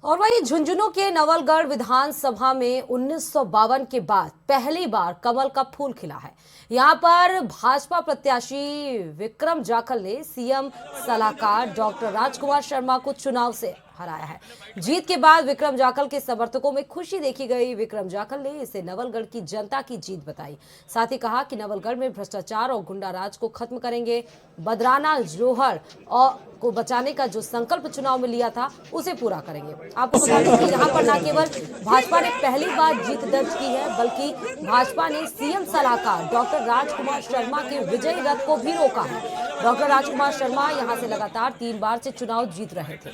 और वहीं झुंझुनू के नवलगढ़ विधानसभा में 1952 के बाद पहली बार कमल का फूल खिला है। यहां पर भाजपा प्रत्याशी विक्रम जाखल ने सीएम सलाहकार डॉक्टर राजकुमार शर्मा को चुनाव से हराया है। जीत के बाद विक्रम जाखल के समर्थकों में खुशी देखी गई। विक्रम जाखल ने इसे नवलगढ़ की जनता की जीत बताई। साथ ही कहा कि नवलगढ़ में भ्रष्टाचार और गुंडा राज को खत्म करेंगे। बदराना जोहर और को बचाने का जो संकल्प चुनाव में लिया था उसे पूरा करेंगे। आपको बता दें कि यहाँ पर न केवल भाजपा ने पहली बार जीत दर्ज की है, बल्कि भाजपा ने सीएम सलाहकार डॉक्टर राजकुमार शर्मा के विजयी रथ को भी रोका है। डॉक्टर राजकुमार शर्मा यहाँ से लगातार 3 बार से चुनाव जीत रहे थे।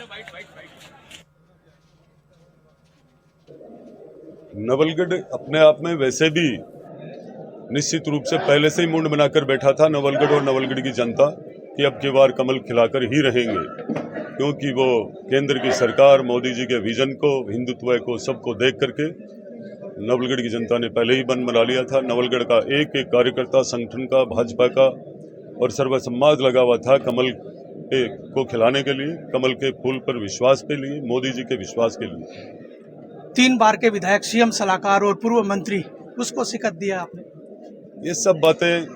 नवलगढ़ अपने आप में वैसे भी निश्चित रूप से पहले से ही मुंड बनाकर बैठा था नवलगढ़ और नवलगढ़ की जनता कि अब की बार कमल खिलाकर ही रहेंगे, क्योंकि वो केंद्र की सरकार मोदी जी के विजन को, हिंदुत्व को, सबको देख करके नवलगढ़ की जनता ने पहले ही मन बना लिया था। नवलगढ़ का एक एक कार्यकर्ता संगठन का, भाजपा का और सर्व समाज लगा हुआ था कमल को खिलाने के लिए, कमल के फूल पर विश्वास के लिए, मोदी जी के विश्वास के लिए। 3 बार के विधायक, सीएम सलाहकार और पूर्व मंत्री, उसको शिकत दिया आपने। ये सब बातें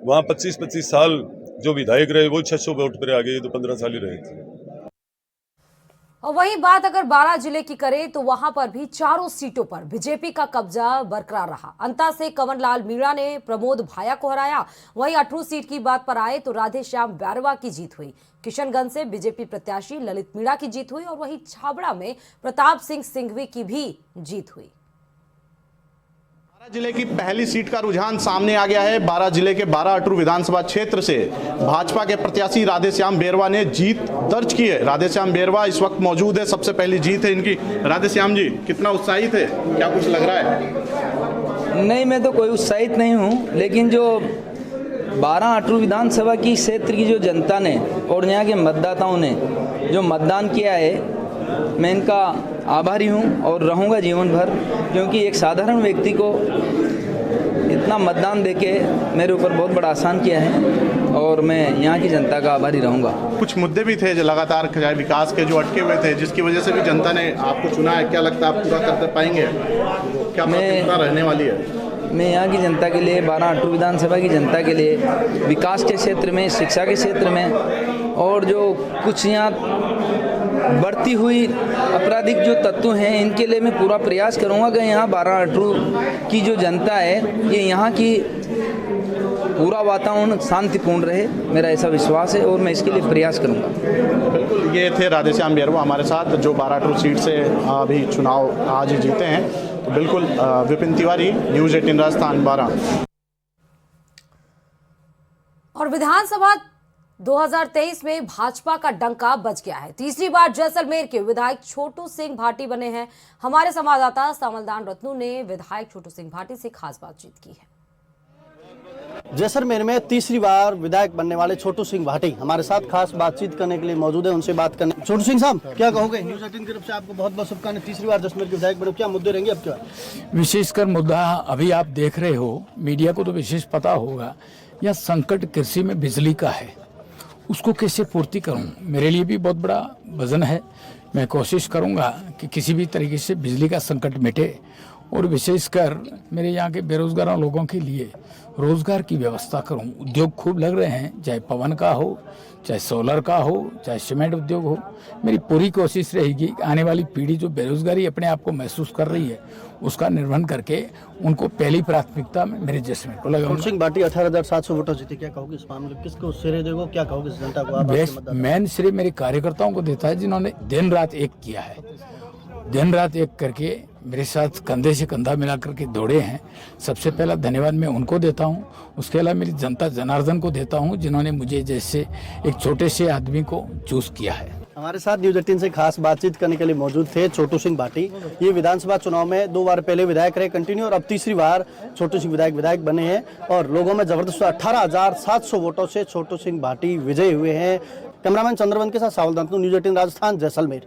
वहाँ 25-25 साल जो विधायक रहे वो 600 वोट पर आ गए, तो 15 साल ही रहे थे। और वही बात अगर बारां जिले की करें तो वहां पर भी चारों सीटों पर बीजेपी का कब्जा बरकरार रहा। अंता से कंवरलाल मीणा ने प्रमोद भाया को हराया। वहीं अटरू सीट की बात पर आए तो राधे श्याम बैरवा की जीत हुई। किशनगंज से बीजेपी प्रत्याशी ललित मीणा की जीत हुई और वहीं छाबड़ा में प्रताप सिंह सिंघवी की भी जीत हुई। बारां जिले की पहली सीट का रुझान सामने आ गया है। बारां जिले के 12 अटरू विधानसभा क्षेत्र से भाजपा के प्रत्याशी राधे श्याम बैरवा ने जीत दर्ज की है। राधे श्याम बैरवा इस वक्त मौजूद है, सबसे पहली जीत है इनकी। राधे श्याम जी, कितना उत्साहित है, क्या कुछ लग रहा है? नहीं, मैं तो कोई उत्साहित नहीं हूँ, लेकिन जो 12 अटरू विधानसभा की क्षेत्र की जो जनता ने और यहाँ के मतदाताओं ने जो मतदान किया है, मैं इनका आभारी हूँ और रहूँगा जीवन भर, क्योंकि एक साधारण व्यक्ति को इतना मतदान देके मेरे ऊपर बहुत बड़ा आसान किया है और मैं यहाँ की जनता का आभारी रहूँगा। कुछ मुद्दे भी थे जो लगातार विकास के जो अटके हुए थे, जिसकी वजह से भी जनता ने आपको चुना है। क्या लगता है आप पूरा कर पाएंगे? क्या प्राथमिकता रहने वाली है? मैं यहाँ की जनता के लिए, 12 अटरू विधानसभा की जनता के लिए, विकास के क्षेत्र में, शिक्षा के क्षेत्र में और जो कुछ यहाँ बढ़ती हुई आपराधिक जो तत्व हैं, इनके लिए मैं पूरा प्रयास करूँगा कि यहाँ 12 अटरू की जो जनता है, ये यहाँ की पूरा वातावरण शांतिपूर्ण रहे। मेरा ऐसा विश्वास है और मैं इसके लिए प्रयास करूँगा। बिल्कुल, ये थे राधे श्याम बैरवा हमारे साथ, जो 12 अटरू सीट से अभी चुनाव आज जीते हैं। तो बिल्कुल, विपिन तिवारी, न्यूज़ 18 राजस्थान, बारां। और विधानसभा 2023 में भाजपा का डंका बज गया है। तीसरी बार जैसलमेर के विधायक छोटू सिंह भाटी बने हैं। हमारे संवाददाता सामलदान रत्नू ने विधायक छोटू सिंह भाटी से खास बातचीत की है। जैसलमेर में तीसरी बार विधायक बनने वाले छोटू सिंह भाटी हमारे साथ खास बातचीत करने के लिए मौजूद है। उनसे बात करने। छोटू सिंह साहब, क्या कहोगे? न्यूज़ 18 की तरफ से आपको बहुत बहुत शुभकामनाएं। तीसरी बार जैसलमेर के विधायक बने, क्या मुद्दे रहेंगे अब क्या? विशेषकर मुद्दा अभी आप देख रहे हो, मीडिया को तो विशेष पता होगा, यह संकट कृषि में बिजली का है। उसको कैसे पूर्ति करूं, मेरे लिए भी बहुत बड़ा वजन है। मैं कोशिश करूंगा कि किसी भी तरीके से बिजली का संकट मिटे और विशेषकर मेरे यहाँ के बेरोजगार लोगों के लिए रोजगार की व्यवस्था करूं। उद्योग खूब लग रहे हैं, चाहे पवन का हो, चाहे सोलर का हो, चाहे सीमेंट उद्योग हो। मेरी पूरी कोशिश रहेगी कि आने वाली पीढ़ी जो बेरोजगारी अपने आप को महसूस कर रही है, उसका निर्वहन करके उनको पहली प्राथमिकता में मेरे जैसमेर को लगाऊंगा। छोटू सिंह भाटी 18,700 वोटों जीते, क्या कहोगे इस मामले? किसको श्रेय दोगे, क्या कहोगे जनता को? मैन श्रेय मेरे कार्यकर्ताओं को देता है, जिन्होंने दिन रात एक किया है। दिन रात एक करके मेरे साथ कंधे से कंधा मिला करके दौड़े हैं। सबसे पहला धन्यवाद मैं उनको देता हूं। उसके अलावा मेरी जनता जनार्दन को देता हूं, जिन्होंने मुझे जैसे एक छोटे से आदमी को चूज किया है। हमारे साथ न्यूज़ 18 से खास बातचीत करने के लिए मौजूद थे छोटू सिंह भाटी। ये विधानसभा चुनाव में 2 बार पहले विधायक रहे कंटिन्यू और अब तीसरी बार छोटू सिंह विधायक बने हैं और लोगों में जबरदस्त 18,700 वोटों से छोटू सिंह भाटी विजयी हुए हैं। कैमरामैन चंद्रवंत के साथ सावल दंतु, न्यूज़ 18 राजस्थान, जैसलमेर।